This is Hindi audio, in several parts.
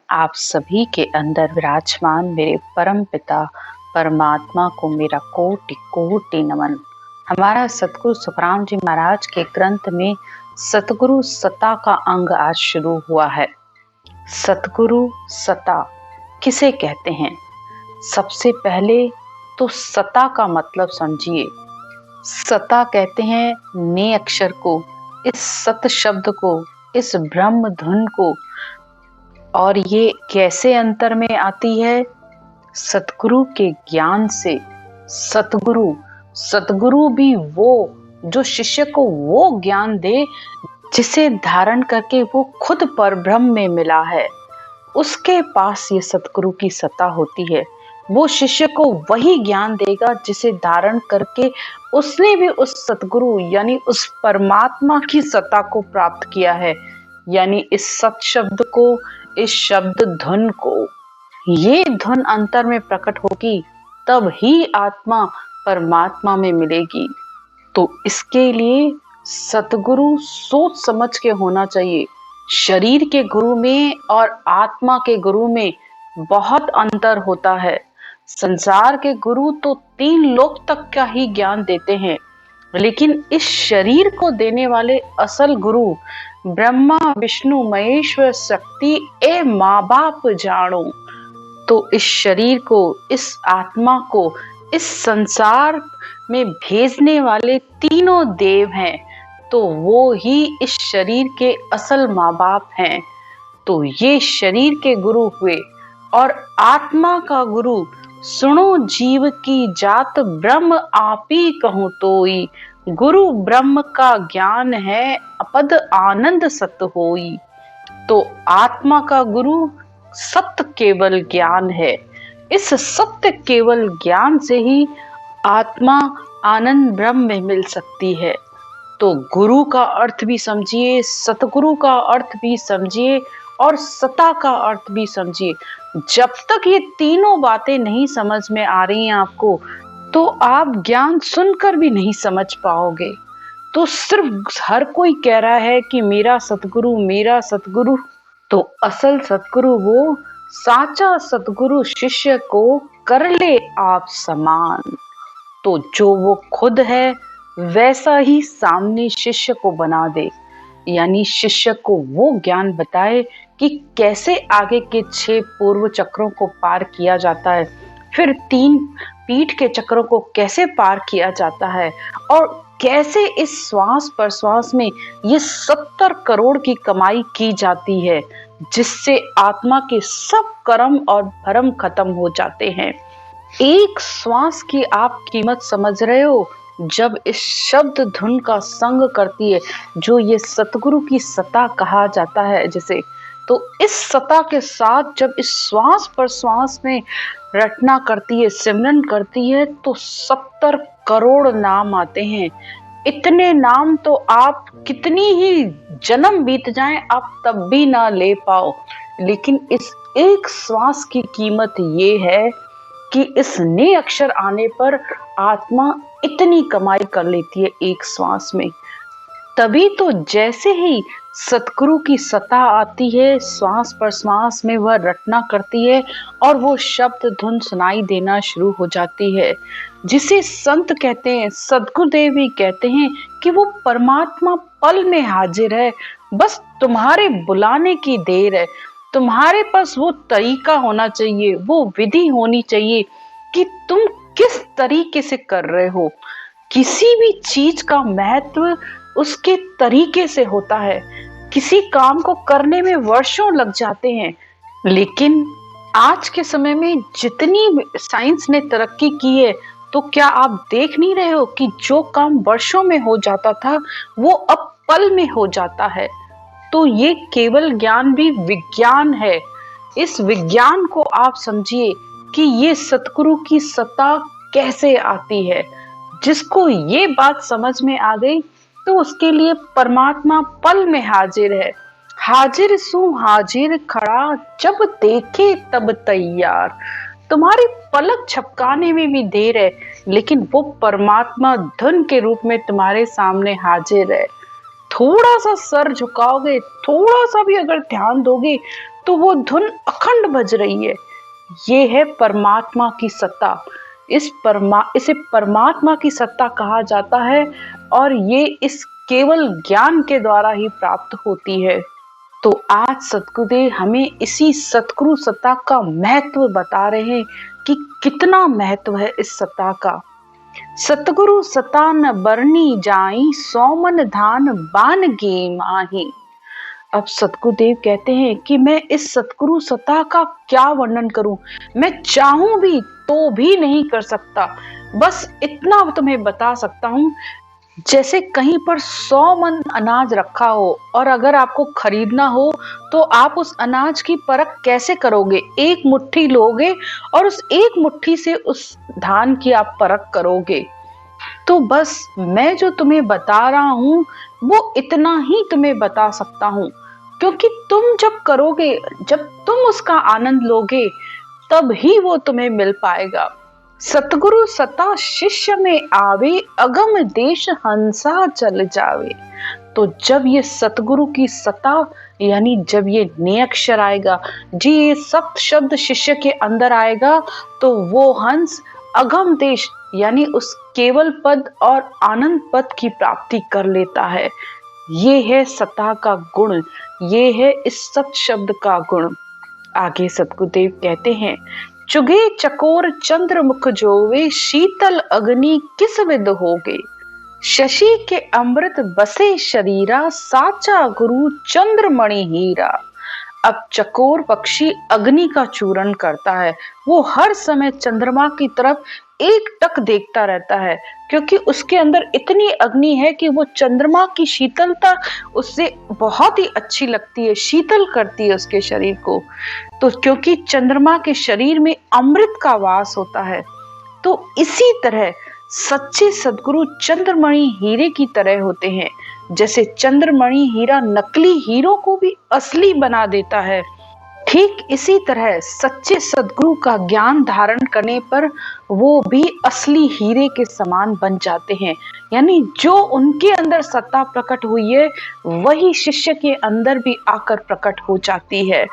आप सभी के अंदर विराजमान मेरे परम पिता परमात्मा को मेरा कोटि कोटि नमन। हमारा सतगुरु सुखराम जी महाराज के ग्रंथ में सतगुरु सता का अंग आज शुरू हुआ है। सतगुरु सता किसे कहते हैं? सबसे पहले तो सता का मतलब समझिए। सता कहते हैं ने अक्षर को, इस सत शब्द को, इस ब्रह्म धुन को। और ये कैसे अंतर में आती है? सतगुरु के ज्ञान से। सतगुरु भी वो जो शिष्य को वो ज्ञान दे जिसे धारण करके वो खुद परब्रह्म में मिला है। उसके पास ये सतगुरु की सत्ता होती है। वो शिष्य को वही ज्ञान देगा जिसे धारण करके उसने भी उस सतगुरु यानी उस परमात्मा की सत्ता को प्राप्त किया है। यानी इस सत शब्द को, इस शब्द धुन को, ये धुन अंतर में प्रकट होगी तब ही आत्मा परमात्मा में मिलेगी। तो इसके लिए सतगुरु सोच समझ के होना चाहिए। शरीर के गुरु में और आत्मा के गुरु में बहुत अंतर होता है। संसार के गुरु तो 3 लोक तक का ही ज्ञान देते हैं, लेकिन इस शरीर को देने वाले असल गुरु ब्रह्मा विष्णु महेश्वर शक्ति ए माँ बाप जानो। तो इस शरीर को, इस आत्मा को इस संसार में भेजने वाले तीनों देव हैं, तो वो ही इस शरीर के असल माँ बाप हैं। तो ये शरीर के गुरु हुए। और आत्मा का गुरु सुनो जीव की जात ब्रह्म आपी कहूँ तोई। गुरु ब्रह्म का ज्ञान है अपद आनंद सत होई। तो आत्मा का गुरु सत्य केवल ज्ञान है। इस सत्य केवल ज्ञान से ही आत्मा आनंद ब्रह्म में मिल सकती है। तो गुरु का अर्थ भी समझिए, सतगुरु का अर्थ भी समझिए और सता का अर्थ भी समझिए। जब तक ये तीनों बातें नहीं समझ में आ रही हैं आपको, तो आप ज्ञान सुनकर भी नहीं समझ पाओगे। तो सिर्फ हर कोई कह रहा है कि मेरा सतगुरु, मेरा सतगुरु। तो असल सतगुरु वो साचा सतगुरु शिष्य को कर ले आप समान। तो जो वो खुद है वैसा ही सामने शिष्य को बना दे। यानी शिष्य को वो ज्ञान बताए कि कैसे आगे के 6 पूर्व चक्रों को पार किया जाता है, फिर 3 पीठ के चक्रों को कैसे पार किया जाता है, और कैसे इस श्वास प्रश्वास में ये 70 करोड़ की कमाई की जाती है, जिससे आत्मा के सब कर्म और भरम खत्म हो जाते हैं। एक श्वास की आप कीमत समझ रहे हो? जब इस शब्द धुन का संग करती है, जो ये सतगुरु की सत्ता कहा जाता है जिसे, तो इस सत्ता के साथ जब इस श्वास प्रश्वास में रटना करती है, सिमरन करती है, तो 70 करोड़ नाम आते हैं। इतने नाम तो आप कितनी ही जन्म बीत जाएं आप तब भी ना ले पाओ। लेकिन इस एक श्वास की कीमत ये है कि इस ने अक्षर आने पर आत्मा इतनी कमाई कर लेती है एक श्वास में। तभी तो जैसे ही सतगुरु की सत्ता आती है, श्वास प्रश्वास में वह रटना करती है और वो शब्द धुन सुनाई देना शुरू हो जाती है, जिसे संत कहते हैं, सद्गुरुदेव भी कहते हैं कि वो परमात्मा पल में हाजिर है। बस तुम्हारे बुलाने की देर है। तुम्हारे पास वो तरीका होना चाहिए, वो विधि होनी चाहिए कि तुम किस तरीके से कर रहे हो। किसी भी चीज का महत्व उसके तरीके से होता है। किसी काम को करने में वर्षों लग जाते हैं, लेकिन आज के समय में जितनी साइंस ने तरक्की की है, तो क्या आप देख नहीं रहे हो कि जो काम वर्षों में हो जाता था वो अब पल में हो जाता है। तो ये केवल ज्ञान भी विज्ञान है। इस विज्ञान को आप समझिए कि ये सतगुरु की सत्ता कैसे आती है। जिसको ये बात समझ में आ गई, तो उसके लिए परमात्मा पल में हाजिर है। हाजिर सु हाजिर खड़ा, जब देखे तब तैयार। तुम्हारी पलक झपकाने में भी देर है, लेकिन वो परमात्मा धुन के रूप में तुम्हारे सामने हाजिर है। थोड़ा सा सर झुकाओगे, थोड़ा सा भी अगर ध्यान दोगे, तो वो धुन अखंड बज रही है। ये है परमात्मा की सत्ता। इसे परमात्मा की सत्ता कहा जाता है और ये इस केवल ज्ञान के द्वारा ही प्राप्त होती है। तो आज सद्गुरुदेव हमें इसी सतगुरु सत्ता का महत्व बता रहे हैं कि कितना महत्व है इस सत्ता का। सतगुरु सता न बरनी जाई, सोमन धान बान गे माही। अब सतगुरुदेव कहते हैं कि मैं इस सतगुरु सत्ता का क्या वर्णन करूं, मैं चाहूं भी तो भी नहीं कर सकता। बस इतना तुम्हें बता सकता हूं, जैसे कहीं पर 100 मन अनाज रखा हो और अगर आपको खरीदना हो तो आप उस अनाज की परख कैसे करोगे? एक मुट्ठी लोगे और उस एक मुट्ठी से उस धान की आप परख करोगे। तो बस मैं जो तुम्हें बता रहा हूं वो इतना ही तुम्हें बता सकता हूं, क्योंकि तुम जब करोगे, जब तुम उसका आनंद लोगे, तब ही वो तुम्हें मिल पाएगा। सतगुरु सता शिष्य में आवे, अगम देश हंसा चल जावे। तो जब ये सतगुरु की सता यानी जब ये नेयक्षर आएगा जी, ये सप्त शब्द शिष्य के अंदर आएगा, तो वो हंस अगम देश यानी उस केवल पद और आनंद पद की प्राप्ति कर लेता है। ये है सता का गुण, ये है इस सत शब्द का गुण। आगे सतगुरुदेव कहते हैं, चुगे चकोर चंद्र मुख जोवे, शीतल अग्नि किस विद होगे। शशि के अमृत बसे शरीरा, साचा गुरु चंद्रमणि हीरा। अब चकोर पक्षी अग्नि का चूरण करता है, वो हर समय चंद्रमा की तरफ एक टक देखता रहता है, क्योंकि उसके अंदर इतनी अग्नि है कि वो चंद्रमा की शीतलता उससे बहुत ही अच्छी लगती है, शीतल करती है उसके शरीर को। तो क्योंकि चंद्रमा के शरीर में अमृत का वास होता है, तो इसी तरह सच्चे सद्गुरु चंद्रमणि हीरे की तरह होते हैं। जैसे चंद्रमणि हीरा नकली हीरो को भी असली बना देता है, ठीक इसी तरह सच्चे सद्गुरु का ज्ञान धारण करने पर वो भी असली हीरे के समान बन जाते हैं। यानी जो उनके अंदर सत्ता प्रकट हुई है वही शिष्य के अंदर भी आकर प्रकट हो जाती है,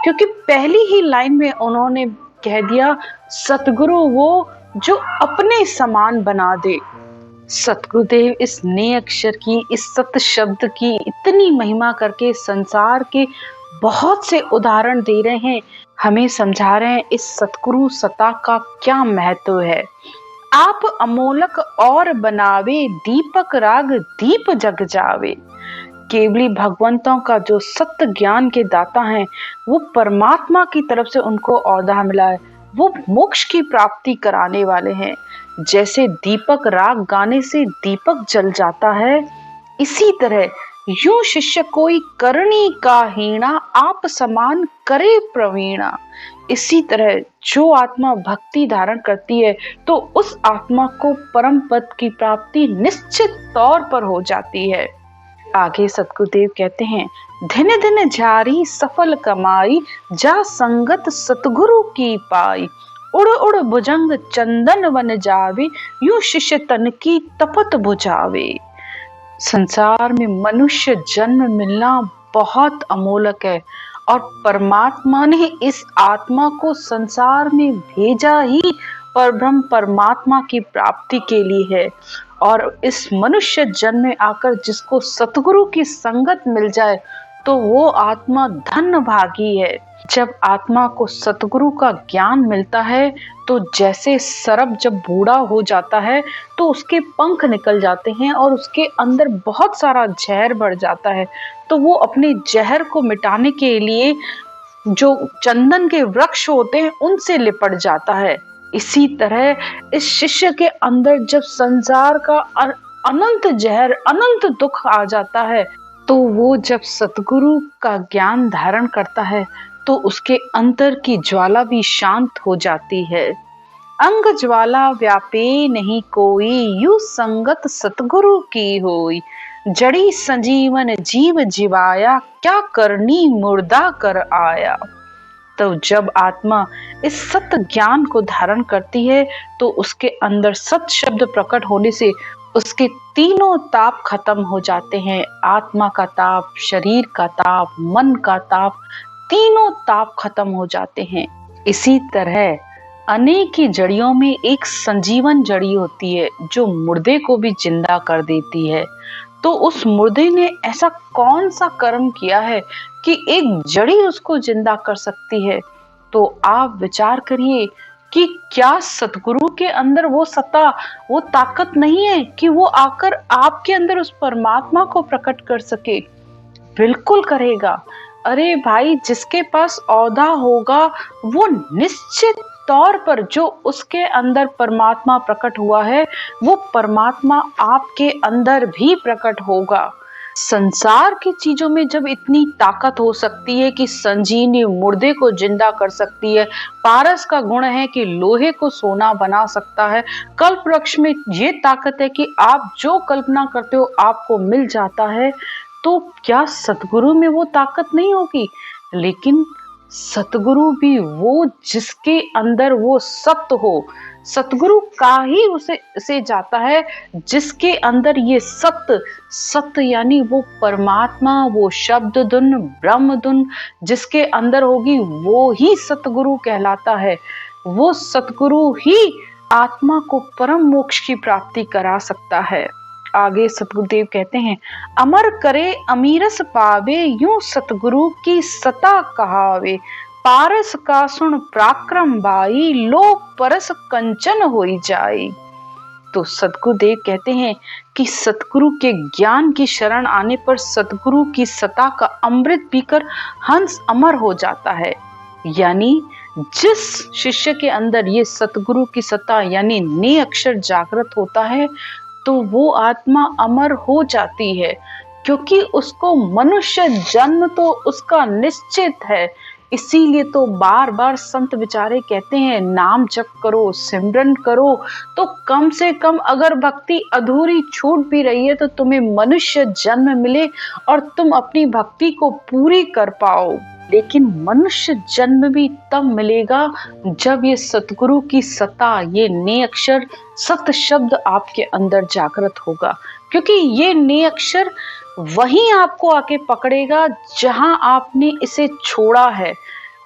क्योंकि पहली ही लाइन में उन्होंने कह दिया, सतगुरु वो जो अपने समान बना दे। सतगुरुदेव इस नए अक्षर की, इस सत शब्द की इतनी महिमा करके संसार के बहुत से उदाहरण दे रहे हैं, हमें समझा रहे हैं इस सतगुरु सत्ता का क्या महत्व है। आप अमोलक और बनावे, दीपक राग दीप जग जावे। केवली भगवंतों का जो सत्य ज्ञान के दाता हैं, वो परमात्मा की तरफ से उनको औदा मिला है, वो मोक्ष की प्राप्ति कराने वाले हैं। जैसे दीपक राग गाने से दीपक जल जाता है, इसी तरह यूं शिष्य कोई करनी का हीणा, आप समान करे प्रवीणा। इसी तरह जो आत्मा भक्ति धारण करती है तो उस आत्मा को परम पद की प्राप्ति निश्चित तौर पर हो जाती है। आगे सतगुरुदेव कहते हैं, दिन दिन जारी सफल कमाई, जा संगत सतगुरु की पाई। उड़ उड़ भुजंग चंदन वन जावे, यूं शिष्य तन की तपत बुझावे। संसार में मनुष्य जन्म मिलना बहुत अमोलक है और परमात्मा ने इस आत्मा को संसार में भेजा ही परब्रह्म परमात्मा की प्राप्ति के लिए है। और इस मनुष्य जन्म में आकर जिसको सतगुरु की संगत मिल जाए तो वो आत्मा धन्य भागी है। जब आत्मा को सतगुरु का ज्ञान मिलता है तो जैसे सरप जब बूढ़ा हो जाता है तो उसके पंख निकल जाते हैं और उसके अंदर बहुत सारा जहर बढ़ जाता है, तो वो अपने जहर को मिटाने के लिए जो चंदन के वृक्ष होते हैं उनसे लिपट जाता है। इसी तरह इस शिष्य के अंदर जब संसार का अनंत जहर, अनंत दुख आ जाता है, तो वो जब सतगुरु का ज्ञान धारण करता है तो उसके अंतर की ज्वाला भी शांत हो जाती है। अंग ज्वाला व्यापे नहीं कोई, यू संगत सतगुरु की होई। जड़ी संजीवन जीव जीवाया, क्या करनी मुर्दा कर आया। तो जब आत्मा इस सत्य ज्ञान को धारण करती है तो उसके अंदर सत शब्द प्रकट होने से उसके तीनों ताप खत्म हो जाते हैं। आत्मा का ताप, शरीर का ताप, मन का ताप, तीनों ताप खत्म हो जाते हैं। इसी तरह अनेक ही जड़ियों में एक संजीवन जड़ी होती है जो मुर्दे को भी जिंदा कर देती है। तो उस मुर्दे ने ऐसा कौन सा कर्म किया है कि एक जड़ी उसको जिंदा कर सकती है? तो आप विचार करिए कि क्या सतगुरु के अंदर वो सत्ता, वो ताकत नहीं है कि वो आकर आपके अंदर उस परमात्मा को प्रकट कर सके? बिल्कुल करेगा। अरे भाई, जिसके पास औधा होगा वो निश्चित तौर पर जो उसके अंदर परमात्मा प्रकट हुआ है वो परमात्मा आपके अंदर भी प्रकट होगा। संसार की चीजों में जब इतनी ताकत हो सकती है कि संजीवनी मुर्दे को जिंदा कर सकती है, पारस का गुण है कि लोहे को सोना बना सकता है, कल्प वृक्ष में ये ताकत है कि आप जो कल्पना करते हो आपको मिल जाता है, तो क्या सतगुरु में वो ताकत नहीं होगी? लेकिन सतगुरु भी वो जिसके अंदर वो सत्य हो, सतगुरु का ही उसे जाता है जिसके अंदर ये सत्य, सत्य यानी वो परमात्मा, वो शब्द धुन, ब्रह्म धुन जिसके अंदर होगी वो ही सतगुरु कहलाता है। वो सतगुरु ही आत्मा को परम मोक्ष की प्राप्ति करा सकता है। आगे सतगुरुदेव कहते हैं, अमर करे अमीरस पावे, यूं सतगुरु की सता कहावे, पारस का सुन पराक्रम बाई, लो परस कंचन होई जाई। तो सतगुरुदेव कहते हैं कि सतगुरु के ज्ञान की शरण आने पर सतगुरु की सता का अमृत पीकर हंस अमर हो जाता है। यानी जिस शिष्य के अंदर ये सतगुरु की सता यानी ने अक्षर जागृत होता है तो वो आत्मा अमर हो जाती है, क्योंकि उसको मनुष्य जन्म तो उसका निश्चित है। इसीलिए तो बार बार संत विचारे कहते हैं, नाम जप करो, सिमरन करो, तो कम से कम अगर भक्ति अधूरी छूट भी रही है तो तुम्हें मनुष्य जन्म मिले और तुम अपनी भक्ति को पूरी कर पाओ। लेकिन मनुष्य जन्म भी तब मिलेगा जब ये सतगुरु की सत्ता, ये ने अक्षर सत शब्द आपके अंदर जागृत होगा, क्योंकि ये ने अक्षर वहीं आपको आके पकड़ेगा जहां आपने इसे छोड़ा है।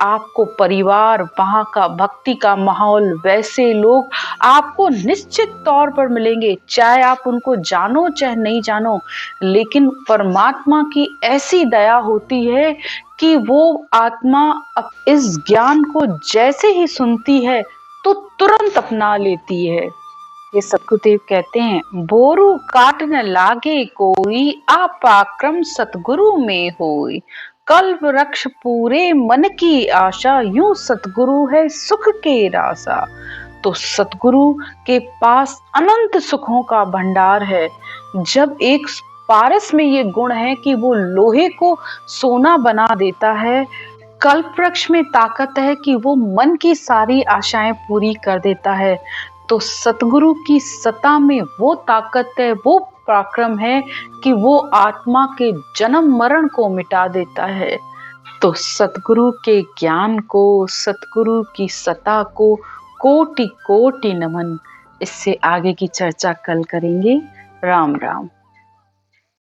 आपको परिवार, वहां का भक्ति का माहौल, वैसे लोग आपको निश्चित तौर पर मिलेंगे, चाहे आप उनको जानो चाहे नहीं जानो। लेकिन परमात्मा की ऐसी दया होती है कि वो आत्मा इस ज्ञान को जैसे ही सुनती है तो तुरंत अपना लेती है। ये सतगुरुदेव कहते हैं, बोरू काट न लागे कोई, आपाक्रम सतगुरु में होई, कल्प वृक्ष पूरे मन की आशा, यूं सतगुरु है सुख के रासा। तो सतगुरु के पास अनंत सुखों का भंडार है। जब एक पारस में ये गुण है कि वो लोहे को सोना बना देता है, कल्प वृक्ष में ताकत है कि वो मन की सारी आशाएं पूरी कर देता है, तो सतगुरु की सत्ता में वो ताकत है, वो पराक्रम है कि वो आत्मा के जन्म मरण को मिटा देता है। तो सतगुरु के ज्ञान को, सतगुरु की सत्ता को कोटि कोटि नमन। इससे आगे की चर्चा कल करेंगे। राम राम।